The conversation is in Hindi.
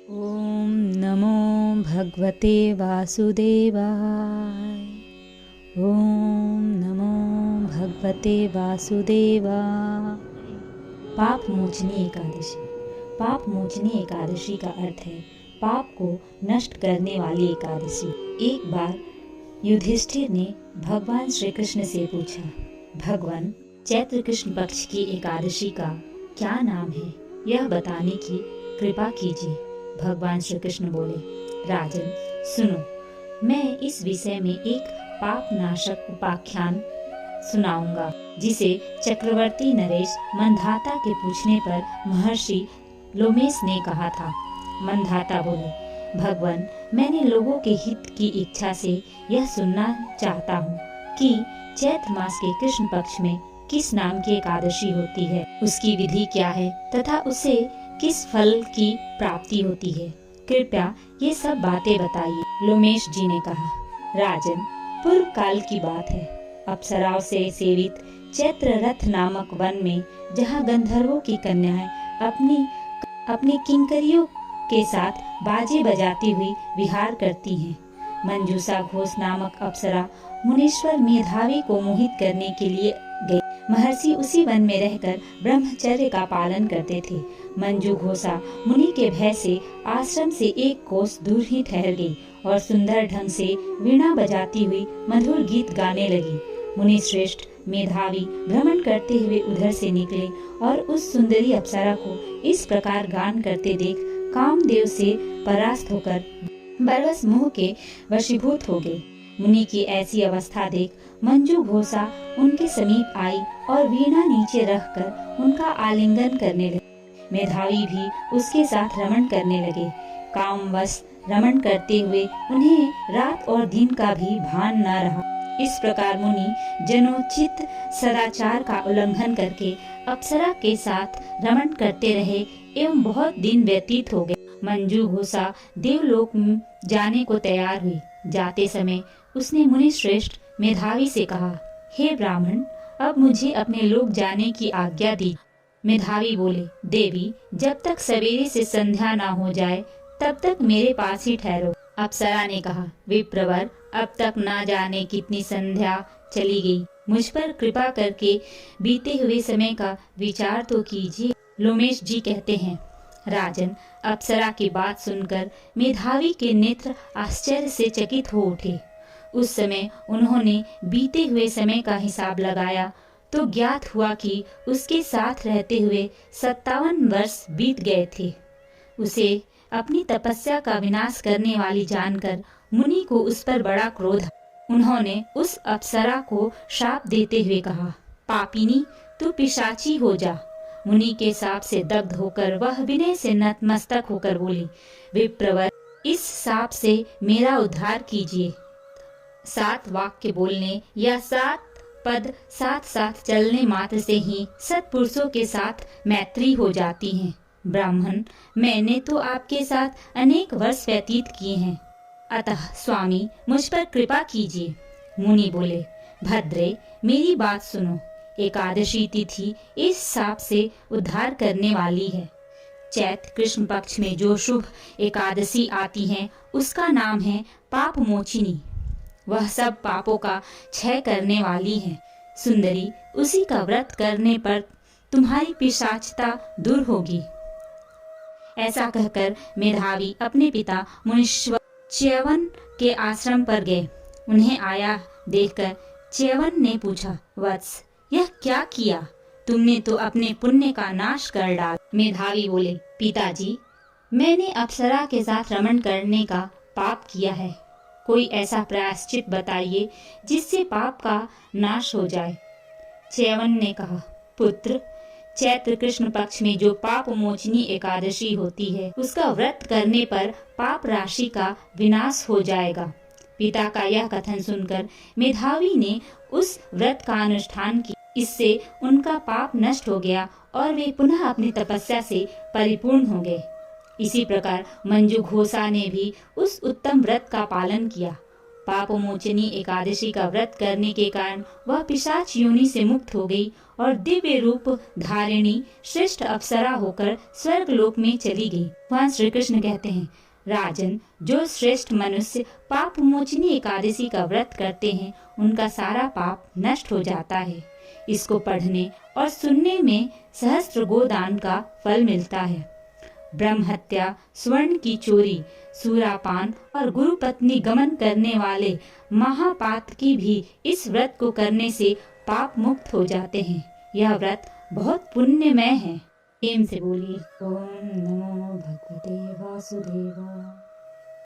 ॐ नमो भगवते वासुदेवाय। ॐ नमो भगवते वासुदेवाय। पाप मोचनी एकादशी। पाप मोचनी एकादशी का अर्थ है पाप को नष्ट करने वाली एकादशी। एक बार युधिष्ठिर ने भगवान श्री कृष्ण से पूछा, भगवान, चैत्र कृष्ण पक्ष की एकादशी का क्या नाम है, यह बताने की कृपा कीजिए। भगवान श्री कृष्ण बोले, राजन सुनो, मैं इस विषय में एक पाप नाशक उपाख्यान सुनाऊंगा, जिसे चक्रवर्ती नरेश मंधाता के पूछने पर महर्षि लोमेश ने कहा था। मंधाता बोले, भगवान, मैंने लोगों के हित की इच्छा से यह सुनना चाहता हूँ कि चैत्र मास के कृष्ण पक्ष में किस नाम की एकादशी होती है, उसकी विधि क्या है तथा उसे किस फल की प्राप्ति होती है। कृपया ये सब बातें बताइए। लोमेश जी ने कहा, राजन, पूर्व काल की बात है। अप्सराओं से सेवित चैत्र रथ नामक वन में, जहाँ गंधर्वों की कन्याएं अपनी किंकरियों के साथ बाजे बजाती हुई विहार करती हैं, मंजूषा घोष नामक अप्सरा मुनीश्वर मेधावी को मोहित करने के लिए गई। महर्षि उसी वन में रहकर ब्रह्मचर्य का पालन करते थे। मंजू घोषा मुनि के भय से आश्रम से एक कोस दूर ही ठहर गई और सुंदर ढंग से वीणा बजाती हुई मधुर गीत गाने लगी। मुनि श्रेष्ठ मेधावी भ्रमण करते हुए उधर से निकले और उस सुंदरी अप्सरा को इस प्रकार गान करते देख कामदेव से परास्त होकर बरबस मोह के वशीभूत हो गए। मुनि की ऐसी अवस्था देख मंजू घोषा उनके समीप आई और वीणा नीचे रखकर उनका आलिंगन करने लगी। मेधावी भी उसके साथ रमण करने लगे। कामवश रमण करते हुए उन्हें रात और दिन का भी भान न रहा। इस प्रकार मुनि जनोचित सदाचार का उल्लंघन करके अप्सरा के साथ रमण करते रहे एवं बहुत दिन व्यतीत हो गए। मंजू घोषा देवलोक जाने को तैयार हुई। जाते समय उसने मुनि श्रेष्ठ मेधावी से कहा, हे ब्राह्मण, अब मुझे अपने लोक जाने की आज्ञा दी। मेधावी बोले, देवी, जब तक सवेरे से संध्या ना हो जाए तब तक मेरे पास ही ठहरो। अप्सरा ने कहा, विप्रवर, अब तक ना जाने कितनी संध्या चली गई, मुझ पर कृपा करके बीते हुए समय का विचार तो कीजिए। लोमेश जी कहते हैं, राजन, अप्सरा की बात सुनकर मेधावी के नेत्र आश्चर्य से चकित हो उठे। उस समय उन्होंने बीते हुए समय का हिसाब लगाया तो ज्ञात हुआ कि उसके साथ रहते हुए 57 वर्ष बीत गए थे। उसे अपनी तपस्या का विनाश करने वाली जानकर मुनि को उस पर बड़ा क्रोध। उन्होंने उस अप्सरा को शाप देते हुए कहा, पापिनी, तू पिशाची हो जा। मुनि के शाप से दग्ध होकर वह विनय से नतमस्तक होकर बोली, विप्रवर, इस शाप से मेरा उद्धार कीजिए। 7 वाक्य बोलने या 7 पद साथ साथ चलने मात्र से ही सत्पुरुषों के साथ मैत्री हो जाती है। ब्राह्मण, मैंने तो आपके साथ अनेक वर्ष व्यतीत किए हैं, अतः स्वामी मुझ पर कृपा कीजिए। मुनि बोले, भद्रे, मेरी बात सुनो। एकादशी तिथि इस शाप से उद्धार करने वाली है। चैत्र कृष्ण पक्ष में जो शुभ एकादशी आती है उसका नाम है पाप मोचिनी। वह सब पापों का क्षय करने वाली है। सुंदरी, उसी का व्रत करने पर तुम्हारी पिशाचता दूर होगी। ऐसा कहकर मेधावी अपने पिता मुनीश्वर च्यवन के आश्रम पर गए। उन्हें आया देखकर च्यवन ने पूछा, वत्स, यह क्या किया? तुमने तो अपने पुण्य का नाश कर डाला। मेधावी बोले, पिताजी, मैंने अप्सरा के साथ रमण करने का पाप किया है। कोई ऐसा प्रायश्चित बताइए जिससे पाप का नाश हो जाए। च्यवन ने कहा, पुत्र, चैत्र कृष्ण पक्ष में जो पाप मोचनी एकादशी होती है उसका व्रत करने पर पाप राशि का विनाश हो जाएगा। पिता का यह कथन सुनकर मेधावी ने उस व्रत का अनुष्ठान किया। इससे उनका पाप नष्ट हो गया और वे पुनः अपनी तपस्या से परिपूर्ण हो गए। इसी प्रकार मंजू घोषा ने भी उस उत्तम व्रत का पालन किया। पापमोचनी एकादशी का व्रत करने के कारण वह पिशाच योनि से मुक्त हो गई और दिव्य रूप धारिणी श्रेष्ठ अप्सरा होकर स्वर्ग लोक में चली गई। वहाँ श्री कृष्ण कहते हैं, राजन, जो श्रेष्ठ मनुष्य पाप मोचनी एकादशी का व्रत करते हैं उनका सारा पाप नष्ट हो जाता है। इसको पढ़ने और सुनने में सहस्त्र गोदान का फल मिलता है। ब्रह्म हत्या, स्वर्ण की चोरी, सूरापान और गुरु पत्नी गमन करने वाले महापातकी भी इस व्रत को करने से पाप मुक्त हो जाते हैं। यह व्रत बहुत पुण्यमय है। प्रेम से बोलिए ओम नमो भगवते वासुदेवाय।